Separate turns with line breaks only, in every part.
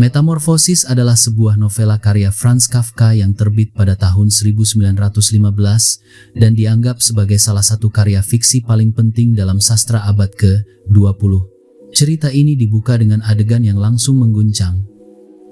Metamorphosis adalah sebuah novela karya Franz Kafka yang terbit pada tahun 1915 dan dianggap sebagai salah satu karya fiksi paling penting dalam sastra abad ke-20. Cerita ini dibuka dengan adegan yang langsung mengguncang.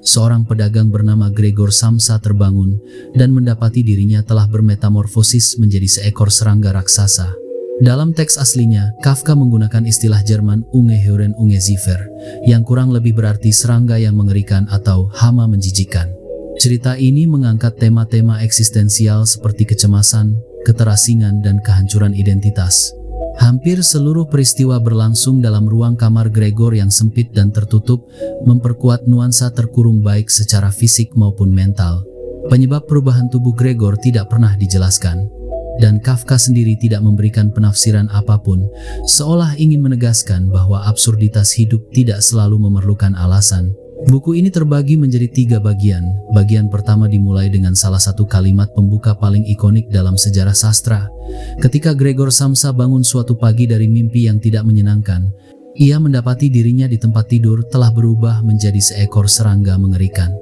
Seorang pedagang bernama Gregor Samsa terbangun dan mendapati dirinya telah bermetamorfosis menjadi seekor serangga raksasa. Dalam teks aslinya, Kafka menggunakan istilah Jerman Ungeheuren Ungeziefer, yang kurang lebih berarti serangga yang mengerikan atau hama menjijikan. Cerita ini mengangkat tema-tema eksistensial seperti kecemasan, keterasingan, dan kehancuran identitas. Hampir seluruh peristiwa berlangsung dalam ruang kamar Gregor yang sempit dan tertutup, memperkuat nuansa terkurung baik secara fisik maupun mental. Penyebab perubahan tubuh Gregor tidak pernah dijelaskan, dan Kafka sendiri tidak memberikan penafsiran apapun, seolah ingin menegaskan bahwa absurditas hidup tidak selalu memerlukan alasan. Buku ini terbagi menjadi 3 bagian. Bagian pertama dimulai dengan salah satu kalimat pembuka paling ikonik dalam sejarah sastra. Ketika Gregor Samsa bangun suatu pagi dari mimpi yang tidak menyenangkan, ia mendapati dirinya di tempat tidur telah berubah menjadi seekor serangga mengerikan.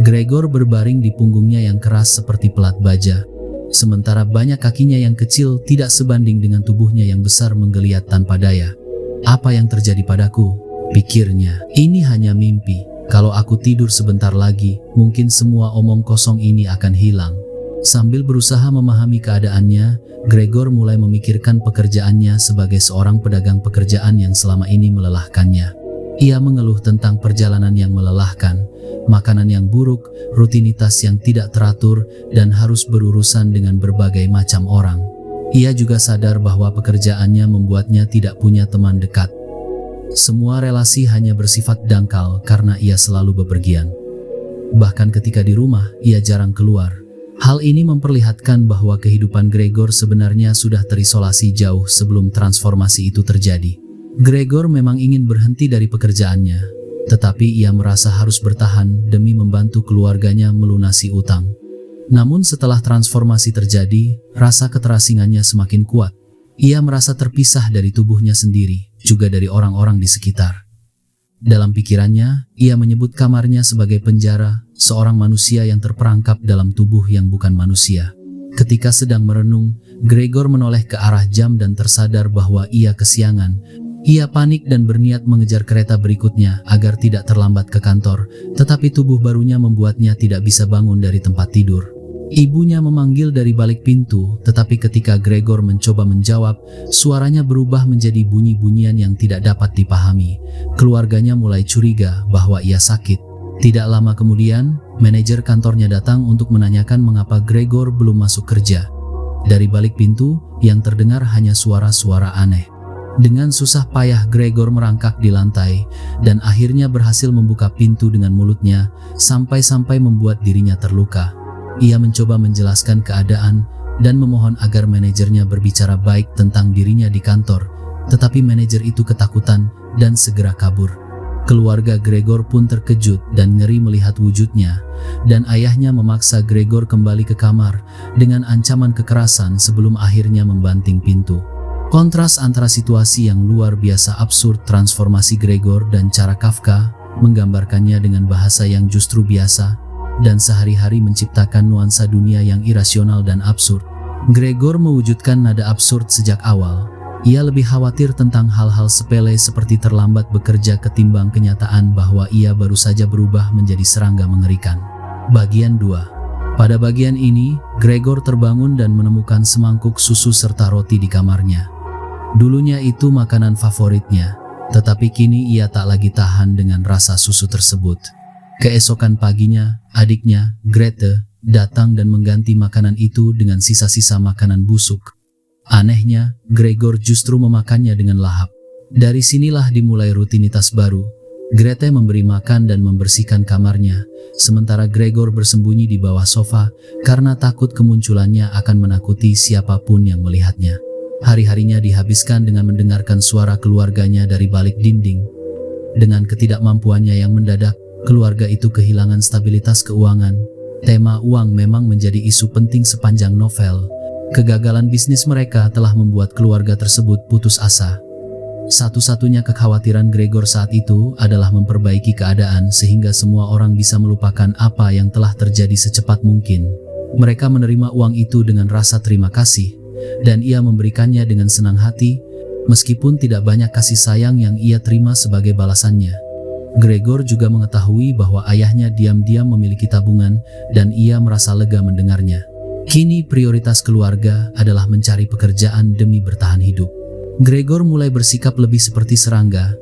Gregor berbaring di punggungnya yang keras seperti pelat baja, sementara banyak kakinya yang kecil tidak sebanding dengan tubuhnya yang besar menggeliat tanpa daya. Apa yang terjadi padaku? Pikirnya, ini hanya mimpi. Kalau aku tidur sebentar lagi, mungkin semua omong kosong ini akan hilang. Sambil berusaha memahami keadaannya, Gregor mulai memikirkan pekerjaannya sebagai seorang pedagang pekerjaan yang selama ini melelahkannya. Ia mengeluh tentang perjalanan yang melelahkan, makanan yang buruk, rutinitas yang tidak teratur, dan harus berurusan dengan berbagai macam orang. Ia juga sadar bahwa pekerjaannya membuatnya tidak punya teman dekat. Semua relasi hanya bersifat dangkal karena ia selalu bepergian. Bahkan ketika di rumah, ia jarang keluar. Hal ini memperlihatkan bahwa kehidupan Gregor sebenarnya sudah terisolasi jauh sebelum transformasi itu terjadi. Gregor memang ingin berhenti dari pekerjaannya, tetapi ia merasa harus bertahan demi membantu keluarganya melunasi utang. Namun setelah transformasi terjadi, rasa keterasingannya semakin kuat. Ia merasa terpisah dari tubuhnya sendiri, juga dari orang-orang di sekitar. Dalam pikirannya, ia menyebut kamarnya sebagai penjara, seorang manusia yang terperangkap dalam tubuh yang bukan manusia. Ketika sedang merenung, Gregor menoleh ke arah jam dan tersadar bahwa ia kesiangan. Ia panik dan berniat mengejar kereta berikutnya agar tidak terlambat ke kantor, tetapi tubuh barunya membuatnya tidak bisa bangun dari tempat tidur. Ibunya memanggil dari balik pintu, tetapi ketika Gregor mencoba menjawab, suaranya berubah menjadi bunyi-bunyian yang tidak dapat dipahami. Keluarganya mulai curiga bahwa ia sakit. Tidak lama kemudian, manajer kantornya datang untuk menanyakan mengapa Gregor belum masuk kerja. Dari balik pintu, yang terdengar hanya suara-suara aneh. Dengan susah payah Gregor merangkak di lantai, dan akhirnya berhasil membuka pintu dengan mulutnya, sampai-sampai membuat dirinya terluka. Ia mencoba menjelaskan keadaan dan memohon agar manajernya berbicara baik tentang dirinya di kantor, tetapi manajer itu ketakutan dan segera kabur. Keluarga Gregor pun terkejut dan ngeri melihat wujudnya, dan ayahnya memaksa Gregor kembali ke kamar dengan ancaman kekerasan sebelum akhirnya membanting pintu. Kontras antara situasi yang luar biasa absurd transformasi Gregor dan cara Kafka menggambarkannya dengan bahasa yang justru biasa dan sehari-hari menciptakan nuansa dunia yang irasional dan absurd. Gregor mewujudkan nada absurd sejak awal. Ia lebih khawatir tentang hal-hal sepele seperti terlambat bekerja ketimbang kenyataan bahwa ia baru saja berubah menjadi serangga mengerikan. Bagian 2. Pada bagian ini, Gregor terbangun dan menemukan semangkuk susu serta roti di kamarnya. Dulunya itu makanan favoritnya, tetapi kini ia tak lagi tahan dengan rasa susu tersebut. Keesokan paginya, adiknya, Grete, datang dan mengganti makanan itu dengan sisa-sisa makanan busuk. Anehnya, Gregor justru memakannya dengan lahap. Dari sinilah dimulai rutinitas baru. Grete memberi makan dan membersihkan kamarnya, sementara Gregor bersembunyi di bawah sofa karena takut kemunculannya akan menakuti siapapun yang melihatnya. Hari-harinya dihabiskan dengan mendengarkan suara keluarganya dari balik dinding. Dengan ketidakmampuannya yang mendadak, keluarga itu kehilangan stabilitas keuangan. Tema uang memang menjadi isu penting sepanjang novel. Kegagalan bisnis mereka telah membuat keluarga tersebut putus asa. Satu-satunya kekhawatiran Gregor saat itu adalah memperbaiki keadaan sehingga semua orang bisa melupakan apa yang telah terjadi secepat mungkin. Mereka menerima uang itu dengan rasa terima kasih, dan ia memberikannya dengan senang hati, meskipun tidak banyak kasih sayang yang ia terima sebagai balasannya. Gregor juga mengetahui bahwa ayahnya diam-diam memiliki tabungan, dan ia merasa lega mendengarnya. Kini prioritas keluarga adalah mencari pekerjaan demi bertahan hidup. Gregor mulai bersikap lebih seperti serangga.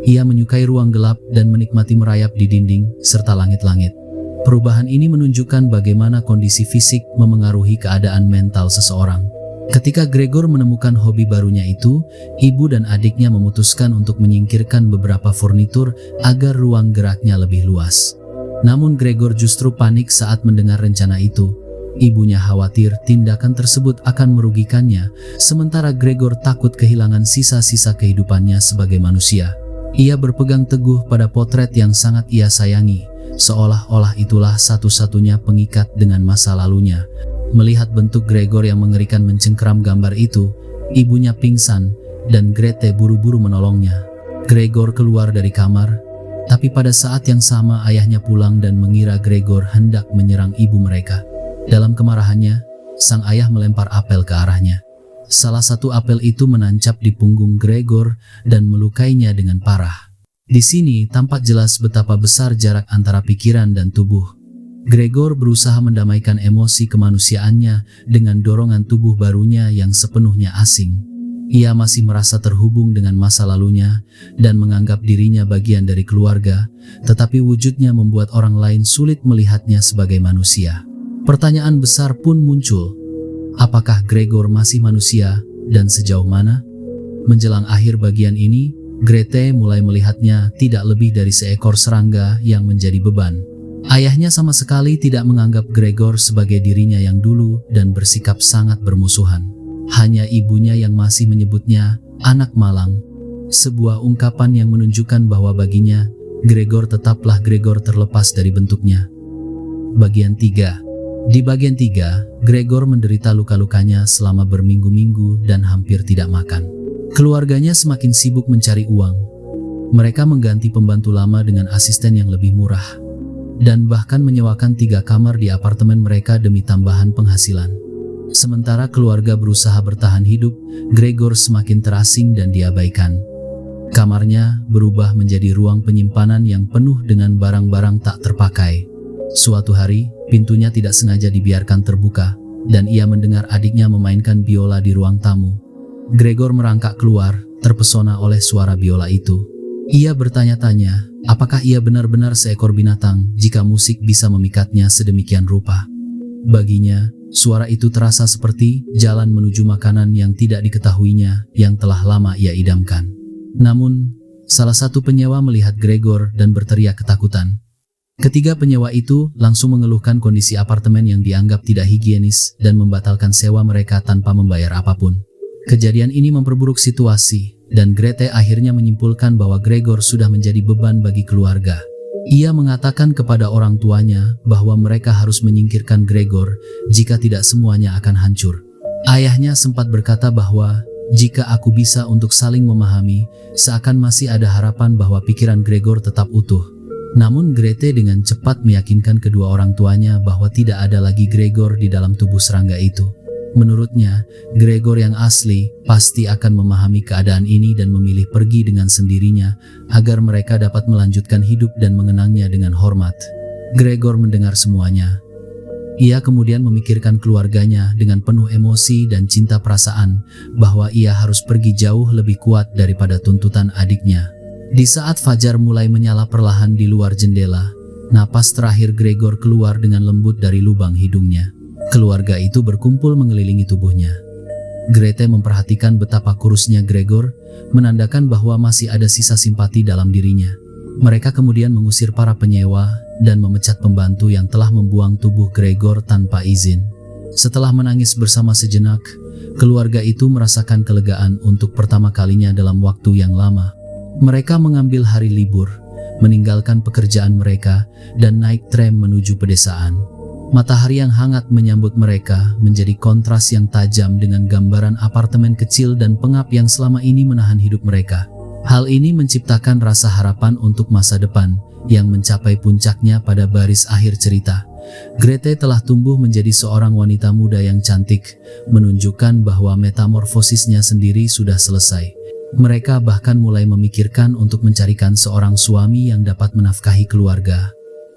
Ia menyukai ruang gelap dan menikmati merayap di dinding serta langit-langit. Perubahan ini menunjukkan bagaimana kondisi fisik memengaruhi keadaan mental seseorang. Ketika Gregor menemukan hobi barunya itu, ibu dan adiknya memutuskan untuk menyingkirkan beberapa furnitur agar ruang geraknya lebih luas. Namun Gregor justru panik saat mendengar rencana itu. Ibunya khawatir tindakan tersebut akan merugikannya, sementara Gregor takut kehilangan sisa-sisa kehidupannya sebagai manusia. Ia berpegang teguh pada potret yang sangat ia sayangi, seolah-olah itulah satu-satunya pengikat dengan masa lalunya. Melihat bentuk Gregor yang mengerikan mencengkeram gambar itu, ibunya pingsan dan Grete buru-buru menolongnya. Gregor keluar dari kamar, tapi pada saat yang sama ayahnya pulang dan mengira Gregor hendak menyerang ibu mereka. Dalam kemarahannya, sang ayah melempar apel ke arahnya. Salah satu apel itu menancap di punggung Gregor dan melukainya dengan parah. Di sini tampak jelas betapa besar jarak antara pikiran dan tubuh. Gregor berusaha mendamaikan emosi kemanusiaannya dengan dorongan tubuh barunya yang sepenuhnya asing. Ia masih merasa terhubung dengan masa lalunya dan menganggap dirinya bagian dari keluarga, tetapi wujudnya membuat orang lain sulit melihatnya sebagai manusia. Pertanyaan besar pun muncul. Apakah Gregor masih manusia dan sejauh mana? Menjelang akhir bagian ini, Grete mulai melihatnya tidak lebih dari seekor serangga yang menjadi beban. Ayahnya sama sekali tidak menganggap Gregor sebagai dirinya yang dulu dan bersikap sangat bermusuhan. Hanya ibunya yang masih menyebutnya anak malang. Sebuah ungkapan yang menunjukkan bahwa baginya, Gregor tetaplah Gregor terlepas dari bentuknya. Bagian 3. Di bagian 3, Gregor menderita luka-lukanya selama berminggu-minggu dan hampir tidak makan. Keluarganya semakin sibuk mencari uang. Mereka mengganti pembantu lama dengan asisten yang lebih murah, dan bahkan menyewakan 3 kamar di apartemen mereka demi tambahan penghasilan. Sementara keluarga berusaha bertahan hidup, Gregor semakin terasing dan diabaikan. Kamarnya berubah menjadi ruang penyimpanan yang penuh dengan barang-barang tak terpakai. Suatu hari, pintunya tidak sengaja dibiarkan terbuka, dan ia mendengar adiknya memainkan biola di ruang tamu. Gregor merangkak keluar, terpesona oleh suara biola itu. Ia bertanya-tanya, apakah ia benar-benar seekor binatang jika musik bisa memikatnya sedemikian rupa. Baginya, suara itu terasa seperti jalan menuju makanan yang tidak diketahuinya yang telah lama ia idamkan. Namun, salah satu penyewa melihat Gregor dan berteriak ketakutan. Ketiga penyewa itu langsung mengeluhkan kondisi apartemen yang dianggap tidak higienis dan membatalkan sewa mereka tanpa membayar apapun. Kejadian ini memperburuk situasi, dan Grete akhirnya menyimpulkan bahwa Gregor sudah menjadi beban bagi keluarga. Ia mengatakan kepada orang tuanya bahwa mereka harus menyingkirkan Gregor jika tidak semuanya akan hancur. Ayahnya sempat berkata bahwa, jika aku bisa untuk saling memahami, seakan masih ada harapan bahwa pikiran Gregor tetap utuh. Namun Grete dengan cepat meyakinkan kedua orang tuanya bahwa tidak ada lagi Gregor di dalam tubuh serangga itu. Menurutnya, Gregor yang asli pasti akan memahami keadaan ini dan memilih pergi dengan sendirinya agar mereka dapat melanjutkan hidup dan mengenangnya dengan hormat. Gregor mendengar semuanya. Ia kemudian memikirkan keluarganya dengan penuh emosi dan cinta perasaan bahwa ia harus pergi jauh lebih kuat daripada tuntutan adiknya. Di saat fajar mulai menyala perlahan di luar jendela, napas terakhir Gregor keluar dengan lembut dari lubang hidungnya. Keluarga itu berkumpul mengelilingi tubuhnya. Grete memperhatikan betapa kurusnya Gregor, menandakan bahwa masih ada sisa simpati dalam dirinya. Mereka kemudian mengusir para penyewa dan memecat pembantu yang telah membuang tubuh Gregor tanpa izin. Setelah menangis bersama sejenak, keluarga itu merasakan kelegaan untuk pertama kalinya dalam waktu yang lama. Mereka mengambil hari libur, meninggalkan pekerjaan mereka, dan naik tram menuju pedesaan. Matahari yang hangat menyambut mereka menjadi kontras yang tajam dengan gambaran apartemen kecil dan pengap yang selama ini menahan hidup mereka. Hal ini menciptakan rasa harapan untuk masa depan yang mencapai puncaknya pada baris akhir cerita. Grete telah tumbuh menjadi seorang wanita muda yang cantik, menunjukkan bahwa metamorfosisnya sendiri sudah selesai. Mereka bahkan mulai memikirkan untuk mencarikan seorang suami yang dapat menafkahi keluarga.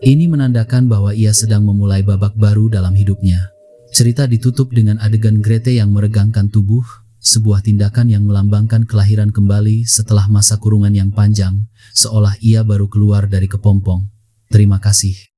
Ini menandakan bahwa ia sedang memulai babak baru dalam hidupnya. Cerita ditutup dengan adegan Grete yang meregangkan tubuh, sebuah tindakan yang melambangkan kelahiran kembali setelah masa kurungan yang panjang, seolah ia baru keluar dari kepompong. Terima kasih.